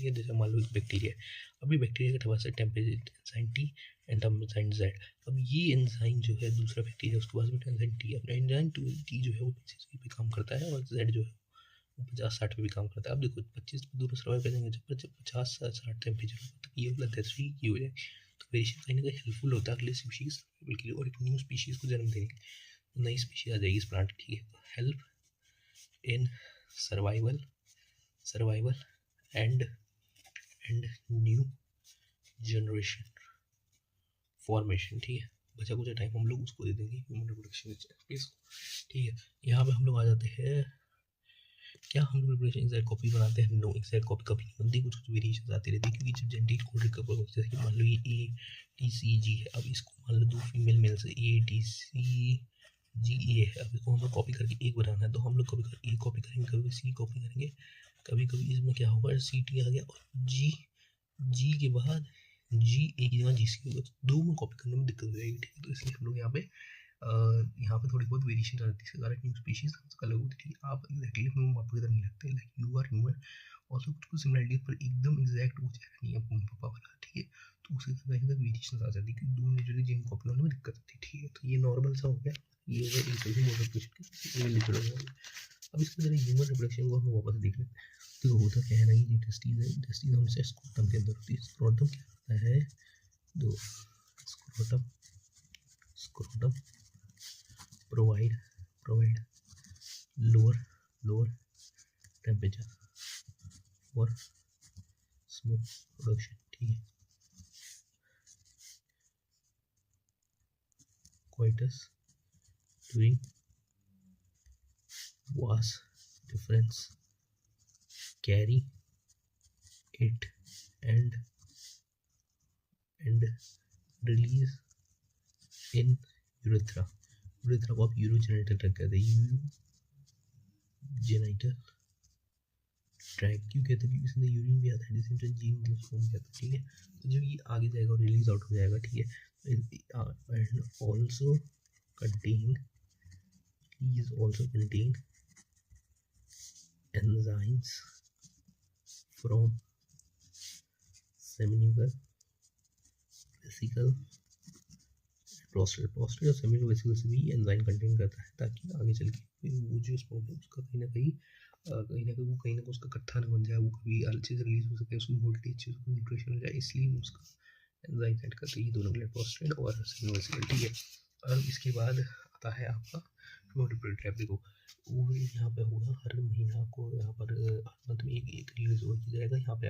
ठीक है। जैसे मान लो एक बैक्टीरिया है, अभी बैक्टीरिया के पास है temperature enzyme T and enzyme Z. अब ये एंजाइम जो है दूसरा बैक्टीरिया उसके पास भी एंजाइम टी, अपना एंजाइम टी जो है वो 25 पे काम करता है और जेड जो है वो 50-60 पे भी काम करता है। अब देखो 25 पे दोनों सर्वाइव करेंगे, जब 50-60 टेम्परेचर होगा तो ये वाला 10 की हो जाएगी। तो वेरिएशन कहीं ना कहीं हेल्पफुल होता है अगले स्पीशीज सर्वाइवल के लिए और एक न्यू स्पीशीज को जन्म देने के लिए, तो नई स्पीशीज आ जाएगी इस प्लांट की। ठीक है, तो help in survival and new generation formation. ठीक है, बचा कुछ टाइम हम लोग उसको दे देंगे ह्यूमन रिप्रोडक्शन स्पेस को। ठीक है, यहाँ पे हम लोग आ जाते हैं, क्या हम लोग रिप्रोडक्शन एग्जैक्ट कॉपी बनाते हैं? नो, एग्जैक्ट कॉपी कभी नहीं बनती, कुछ कुछ वेरिएशन आती रहती है, क्योंकि जब जेनेटिक कोड रिकवर होता है, जैसे कि मान लो ये ए टी सी जी है, अब इसको मान लो दो फीमेल मेल से ए टी सी जी ए है, अब इसको हम लोग कॉपी करके एक बनाना है, तो हम लोग कभी कभी ए कॉपी करेंगे, कभी सी कॉपी करेंगे, कभी कभी इसमें क्या होगा सी टी आ गया और जी जी के बाद जी ए की जगह जी सी होगा, तो दो में कॉपी करने में दिक्कत हो जाएगी। ठीक है, तो इसलिए हम लोग यहाँ पे थोड़ी बहुत वेरिएशन रहती है, इसके कारण न्यू स्पीशीज अलग होती है। आप एग्जैक्टली मम्मी पापा की तरह नहीं लगते, like you are human also, कुछ कुछ सिमिलरिटी पर एकदम एग्जैक्ट वो चेहरा नहीं है मम्मी पापा वाला। ठीक है, तो उसके साथ कहीं ना वेरिएशन आ जाती है, क्योंकि दो नेचुरली जिन कॉपी होने में दिक्कत होती है। ठीक है, तो ये नॉर्मल सा हो गया, ये हो गया एक सही मोड ऑफ। अब इसके जरा ह्यूमन रिप्रोडक्शन को हम वापस देख लेते हैं। तो होता क्या है ना, ये टेस्टीज है, टेस्टीज हमसे स्क्रोटम के अंदर होती है। स्क्रोटम क्या होता है, दो scrotum provide lower temperature for smooth production। ठीक है, coitus during was difference carry it and release in urethra। urethra को आप यूरोजेनिटल ट्रैक कहते हैं, यूरोजेनिटल ट्रैक क्यों कहते हैं, क्योंकि इसमें यूरिन भी आता है, जिसमें जीन मतलब स्पर्म भी आता है। ठीक है, तो जब ये आगे जाएगा और रिलीज आउट हो जाएगा। ठीक है, and also contain enzymes from seminal vesicle prostate और सेमिनिकल वेसिकल से भी एंजाइम कंटेन करता है, ताकि आगे चल के वो जो स्पर्म है उसका कहीं ना कहीं उसका कट्ठा ना बन जाए, वो कभी अच्छे से रिलीज हो सके, उसकी मोल्टी अच्छे से न्यूट्रिशन हो जाए, इसलिए उसका एंजाइम ऐड करते हैं ये दोनों प्रोस्टेट और सेमिनिकल वेसिकल। ठीक है, और इसके बाद आता है आपका मल्टीपल ट्रैप। देखो वो यहाँ पे होगा हर महीना को, यहाँ पर हर मंथ में एक रिलीज हो जाएगा। यहाँ पे